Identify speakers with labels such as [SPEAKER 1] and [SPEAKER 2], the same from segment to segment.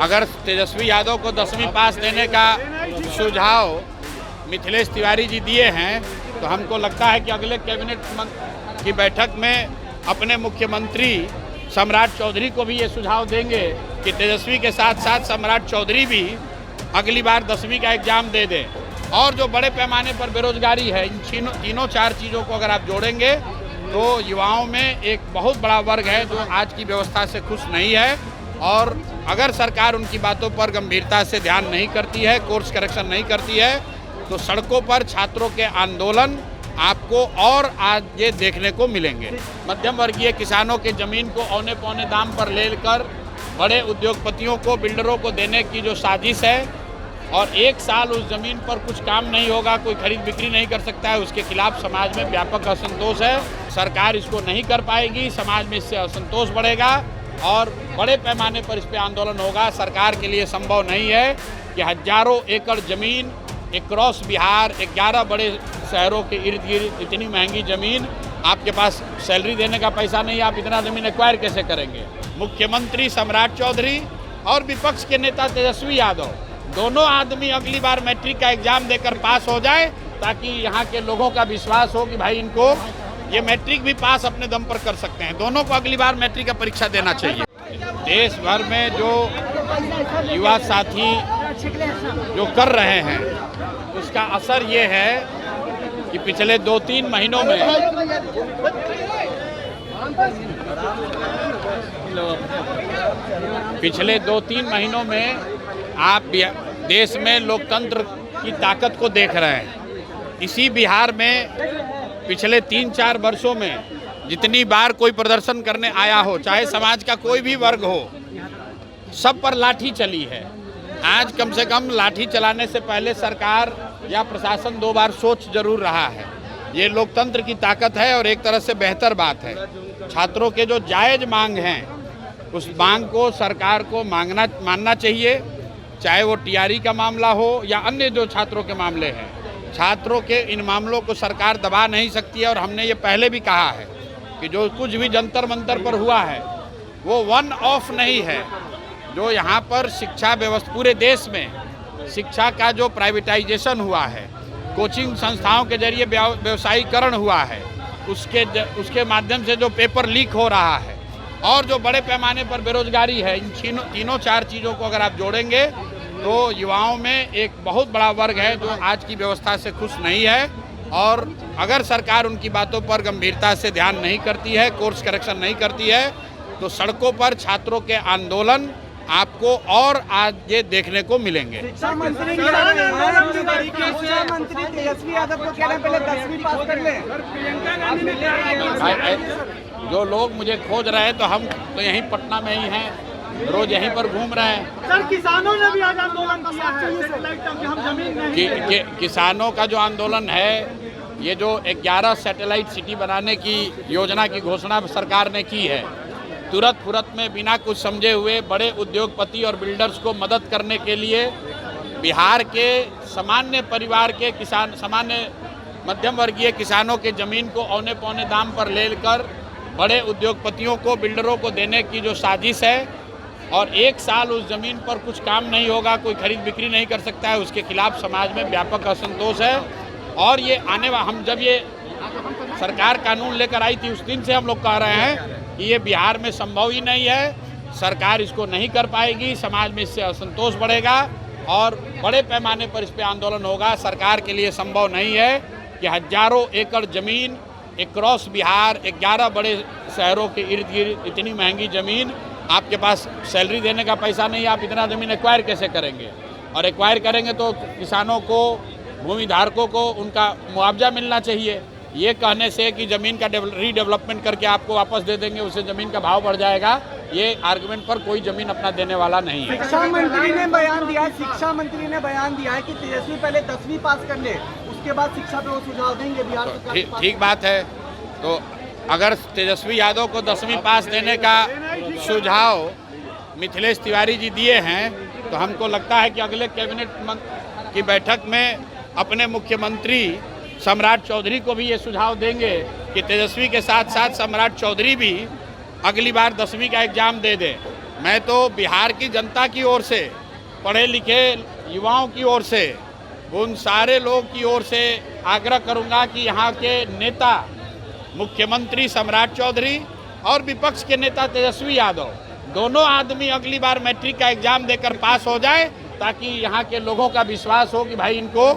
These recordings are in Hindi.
[SPEAKER 1] अगर तेजस्वी यादव को 10वीं पास देने का सुझाव मिथिलेश तिवारी जी दिए हैं तो हमको लगता है कि अगले कैबिनेट की बैठक में अपने मुख्यमंत्री सम्राट चौधरी को भी ये सुझाव देंगे कि तेजस्वी के साथ साथ सम्राट चौधरी भी अगली बार 10वीं का एग्ज़ाम दे दें। और जो बड़े पैमाने पर बेरोजगारी है, इन तीनों चार चीज़ों को अगर आप जोड़ेंगे तो युवाओं में एक बहुत बड़ा वर्ग है जो आज की व्यवस्था से खुश नहीं है। और अगर सरकार उनकी बातों पर गंभीरता से ध्यान नहीं करती है, कोर्स करेक्शन नहीं करती है, तो सड़कों पर छात्रों के आंदोलन आपको और आगे देखने को मिलेंगे। मध्यम वर्गीय किसानों के ज़मीन को औने पौने दाम पर लेकर बड़े उद्योगपतियों को, बिल्डरों को देने की जो साजिश है और एक साल उस ज़मीन पर कुछ काम नहीं होगा, कोई खरीद बिक्री नहीं कर सकता है, उसके खिलाफ समाज में व्यापक असंतोष है। सरकार इसको नहीं कर पाएगी, समाज में इससे असंतोष बढ़ेगा और बड़े पैमाने पर इस पर आंदोलन होगा। सरकार के लिए संभव नहीं है कि हजारों एकड़ ज़मीन अक्रॉस बिहार 11 बड़े शहरों के इर्द गिर्द इतनी महंगी ज़मीन, आपके पास सैलरी देने का पैसा नहीं, आप इतना ज़मीन एक्वायर कैसे करेंगे? मुख्यमंत्री सम्राट चौधरी और विपक्ष के नेता तेजस्वी यादव, दोनों आदमी अगली बार मैट्रिक का एग्ज़ाम देकर पास हो जाए ताकि यहाँ के लोगों का विश्वास हो कि भाई इनको ये मैट्रिक भी पास अपने दम पर कर सकते हैं। दोनों को अगली बार मैट्रिक का परीक्षा देना चाहिए। देश भर में जो युवा साथी जो कर रहे हैं उसका असर ये है कि पिछले 2-3 महीनों में आप देश में लोकतंत्र की ताकत को देख रहे हैं। इसी बिहार में पिछले 3-4 वर्षों में जितनी बार कोई प्रदर्शन करने आया हो, चाहे समाज का कोई भी वर्ग हो, सब पर लाठी चली है। आज कम से कम लाठी चलाने से पहले सरकार या प्रशासन 2 बार सोच जरूर रहा है। ये लोकतंत्र की ताकत है और एक तरह से बेहतर बात है। छात्रों के जो जायज़ मांग हैं उस मांग को सरकार को मानना चाहिए, चाहे वो टीआरई का मामला हो या अन्य जो छात्रों के मामले हैं। छात्रों के इन मामलों को सरकार दबा नहीं सकती है और हमने ये पहले भी कहा है कि जो कुछ भी जंतर मंतर पर हुआ है वो वन ऑफ नहीं है। जो यहाँ पर शिक्षा व्यवस्था पूरे देश में शिक्षा का जो प्राइवेटाइजेशन हुआ है, कोचिंग संस्थाओं के जरिए व्यवसायीकरण हुआ है, उसके माध्यम से जो पेपर लीक हो रहा है और जो बड़े पैमाने पर बेरोजगारी है, इन तीनों चार चीज़ों को अगर आप जोड़ेंगे तो युवाओं में एक बहुत बड़ा वर्ग है जो आज की व्यवस्था से खुश नहीं है। और अगर सरकार उनकी बातों पर गंभीरता से ध्यान नहीं करती है, कोर्स करेक्शन नहीं करती है, तो सड़कों पर छात्रों के आंदोलन आपको और आगे देखने को मिलेंगे।
[SPEAKER 2] शिक्षा मंत्री तेजस्वी यादव को कह रहे हैं पहले 10वीं पास कर लें।
[SPEAKER 1] जो लोग मुझे खोज रहे हैं तो हम तो यहीं पटना में ही हैं, रोज यहीं पर घूम रहे हैं।
[SPEAKER 2] सर, किसानों ने भी आज आंदोलन किया है, हम जमीन नहीं।
[SPEAKER 1] किसानों का जो आंदोलन है, ये जो 11 सैटेलाइट सिटी बनाने की योजना की घोषणा सरकार ने की है, तुरंत फुरत में बिना कुछ समझे हुए बड़े उद्योगपति और बिल्डर्स को मदद करने के लिए बिहार के सामान्य परिवार के किसान, सामान्य मध्यम वर्गीय किसानों के ज़मीन को औने पौने दाम पर लेकर बड़े उद्योगपतियों को, बिल्डरों को देने की जो साजिश है और एक साल उस ज़मीन पर कुछ काम नहीं होगा, कोई खरीद बिक्री नहीं कर सकता है, उसके खिलाफ समाज में व्यापक असंतोष है। और ये हम जब ये सरकार कानून लेकर आई थी उस दिन से हम लोग कह रहे हैं कि ये बिहार में संभव ही नहीं है, सरकार इसको नहीं कर पाएगी, समाज में इससे असंतोष बढ़ेगा और बड़े पैमाने पर इस पर आंदोलन होगा। सरकार के लिए संभव नहीं है कि हजारों एकड़ ज़मीन अक्रॉस बिहार 11 बड़े शहरों के इर्द गिर्द इतनी महंगी ज़मीन, आपके पास सैलरी देने का पैसा नहीं, आप इतना ज़मीन एक्वायर कैसे करेंगे? और एक्वायर करेंगे तो किसानों को, भूमि धारकों को उनका मुआवजा मिलना चाहिए। ये कहने से कि ज़मीन का रीडेवलपमेंट करके आपको वापस दे देंगे, उससे ज़मीन का भाव बढ़ जाएगा, ये आर्गुमेंट पर कोई ज़मीन अपना देने वाला नहीं है।
[SPEAKER 2] शिक्षा मंत्री ने बयान दिया है कि तेजस्वी पहले 10वीं पास कर ले, उसके बाद शिक्षा पे वो सुझाव देंगे बिहार सरकार।
[SPEAKER 1] ठीक बात है। तो अगर तेजस्वी यादव को 10वीं पास देने का सुझाव मिथिलेश तिवारी जी दिए हैं तो हमको लगता है कि अगले कैबिनेट की बैठक में अपने मुख्यमंत्री सम्राट चौधरी को भी ये सुझाव देंगे कि तेजस्वी के साथ साथ सम्राट चौधरी भी अगली बार 10वीं का एग्ज़ाम दे दें। मैं तो बिहार की जनता की ओर से, पढ़े लिखे युवाओं की ओर से, उन सारे लोग की ओर से आग्रह करूंगा कि यहाँ के नेता मुख्यमंत्री सम्राट चौधरी और विपक्ष के नेता तेजस्वी यादव दोनों आदमी अगली बार मैट्रिक का एग्जाम देकर पास हो जाए, ताकि यहाँ के लोगों का विश्वास हो कि भाई इनको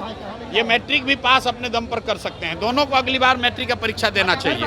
[SPEAKER 1] ये मैट्रिक भी पास अपने दम पर कर सकते हैं। दोनों को अगली बार मैट्रिक का परीक्षा देना चाहिए।